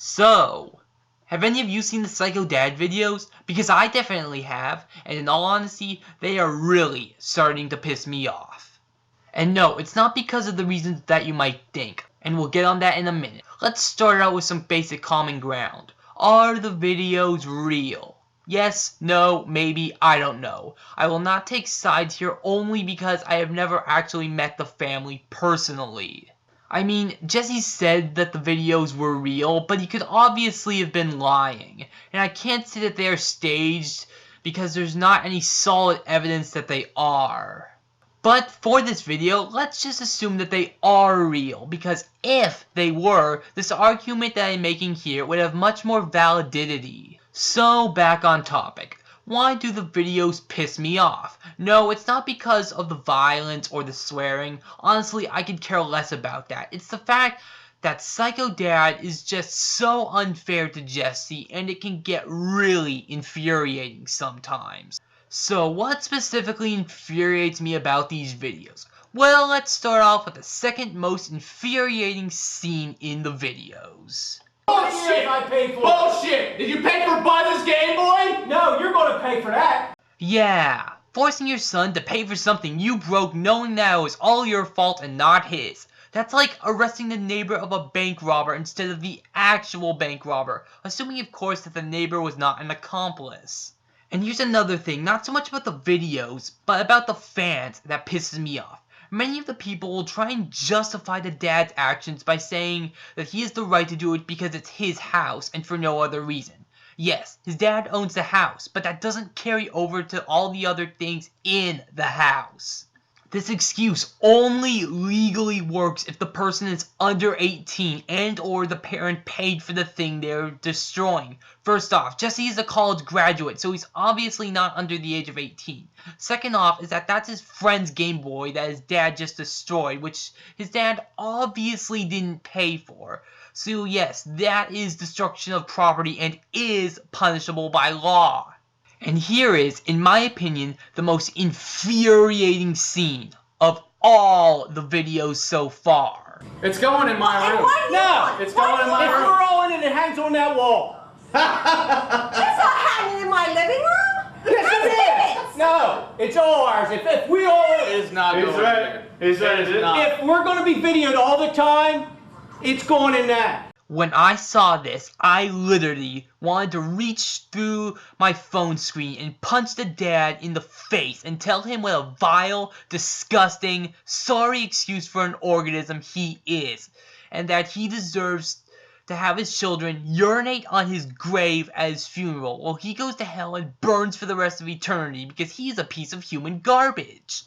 So, have any of you seen the Psycho Dad videos? Because I definitely have, and in all honesty, they are really starting to piss me off. And no, it's not because of the reasons that you might think, and we'll get on that in a minute. Let's start out with some basic common ground. Are the videos real? Yes, no, maybe, I don't know. I will not take sides here only because I have never actually met the family personally. I mean, Jesse said that the videos were real, but he could obviously have been lying. And I can't say that they are staged because there's not any solid evidence that they are. But for this video, let's just assume that they are real, because if they were, this argument that I'm making here would have much more validity. So back on topic. Why do the videos piss me off? No, it's not because of the violence or the swearing. Honestly, I could care less about that. It's the fact that Psycho Dad is just so unfair to Jesse, and it can get really infuriating sometimes. So what specifically infuriates me about these videos? Well, let's start off with the second most infuriating scene in the videos. Bullshit! I paid for Bullshit! Did you pay for buy this Game Boy? No, you're gonna pay for that. Yeah, forcing your son to pay for something you broke knowing that it was all your fault and not his. That's like arresting the neighbor of a bank robber instead of the actual bank robber, assuming of course that the neighbor was not an accomplice. And here's another thing, not so much about the videos, but about the fans that pisses me off. Many of the people will try and justify the dad's actions by saying that he has the right to do it because it's his house and for no other reason. Yes, his dad owns the house, but that doesn't carry over to all the other things in the house. This excuse only legally works if the person is under 18 and or the parent paid for the thing they're destroying. First off, Jesse is a college graduate, so he's obviously not under the age of 18. Second off is that that's his friend's Game Boy that his dad just destroyed, which his dad obviously didn't pay for. So yes, that is destruction of property and is punishable by law. And here is, in my opinion, the most infuriating scene of all the videos so far. It's going in my room. No, it's going in my if room. we're all in it, it hangs on that wall. It's not hanging in my living room. Yes, it is. No, it's all ours. If we all, It's not He's going right. there. He said It is it. not. if we're gonna be videoed all the time, it's going in that. When I saw this, I literally wanted to reach through my phone screen and punch the dad in the face and tell him what a vile, disgusting, sorry excuse for an organism he is, and that he deserves to have his children urinate on his grave at his funeral while he goes to hell and burns for the rest of eternity because he is a piece of human garbage.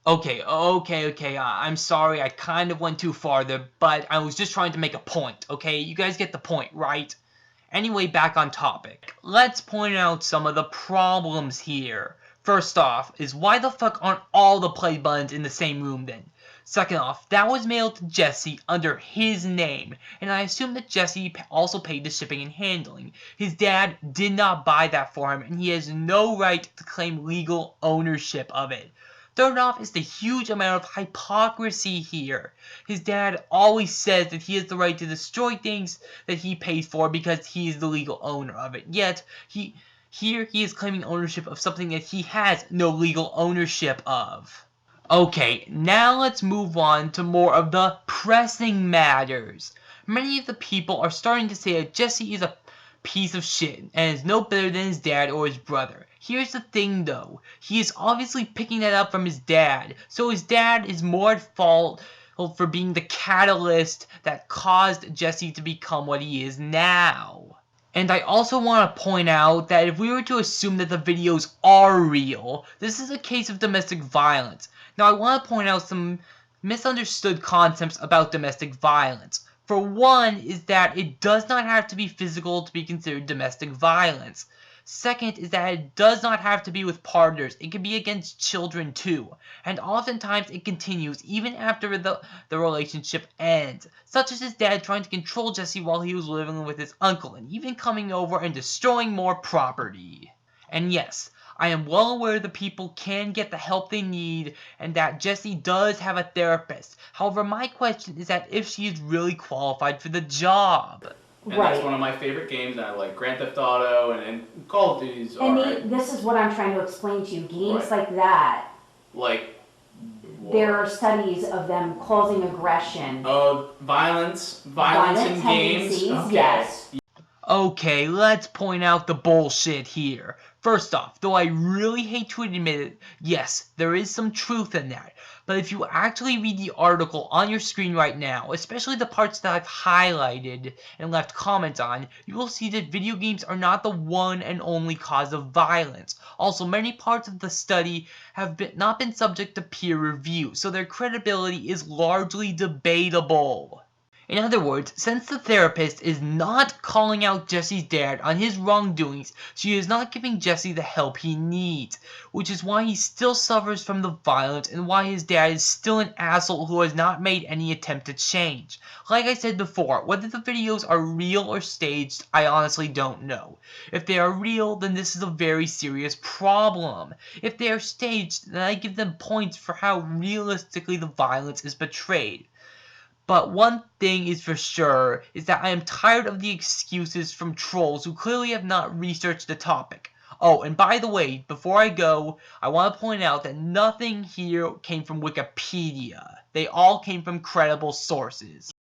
Okay, I'm sorry, I kind of went too far there, but I was just trying to make a point, okay? You guys get the point, right? Anyway, back on topic. Let's point out some of the problems here. First off, is why the fuck aren't all the play buttons in the same room then? Second off, that was mailed to Jesse under his name, and I assume that Jesse also paid the shipping and handling. His dad did not buy that for him, and he has no right to claim legal ownership of it. Third off is the huge amount of hypocrisy here. His dad always says that he has the right to destroy things that he pays for because he is the legal owner of it. Yet, he is claiming ownership of something that he has no legal ownership of. Okay, now let's move on to more of the pressing matters. Many of the people are starting to say that Jesse is a piece of shit and is no better than his dad or his brother. Here's the thing though, he is obviously picking that up from his dad, so his dad is more at fault for being the catalyst that caused Jesse to become what he is now. And I also want to point out that if we were to assume that the videos are real, this is a case of domestic violence. Now I want to point out some misunderstood concepts about domestic violence. For one is that it does not have to be physical to be considered domestic violence. Second is that it does not have to be with partners. It can be against children too. And oftentimes it continues even after the relationship ends. Such as his dad trying to control Jesse while he was living with his uncle and even coming over and destroying more property. And yes, I am well aware that people can get the help they need and that Jesse does have a therapist. However, my question is that if she is really qualified for the job. And Right. that's one of my favorite games, and I like Grand Theft Auto and Call of Duty's And alright. this is what I'm trying to explain to you. Games Right. like that, Like, there are studies of them causing aggression. violence in Violent games. tendencies, Okay. yes. Okay, let's point out the bullshit here. First off, though I really hate to admit it, yes, there is some truth in that. But if you actually read the article on your screen right now, especially the parts that I've highlighted and left comments on, you will see that video games are not the one and only cause of violence. Also, many parts of the study have not been subject to peer review, so their credibility is largely debatable. In other words, since the therapist is not calling out Jesse's dad on his wrongdoings, she is not giving Jesse the help he needs, which is why he still suffers from the violence and why his dad is still an asshole who has not made any attempt to change. Like I said before, whether the videos are real or staged, I honestly don't know. If they are real, then this is a very serious problem. If they are staged, then I give them points for how realistically the violence is portrayed. But one thing is for sure, is that I am tired of the excuses from trolls who clearly have not researched the topic. Oh, and by the way, before I go, I want to point out that nothing here came from Wikipedia. They all came from credible sources.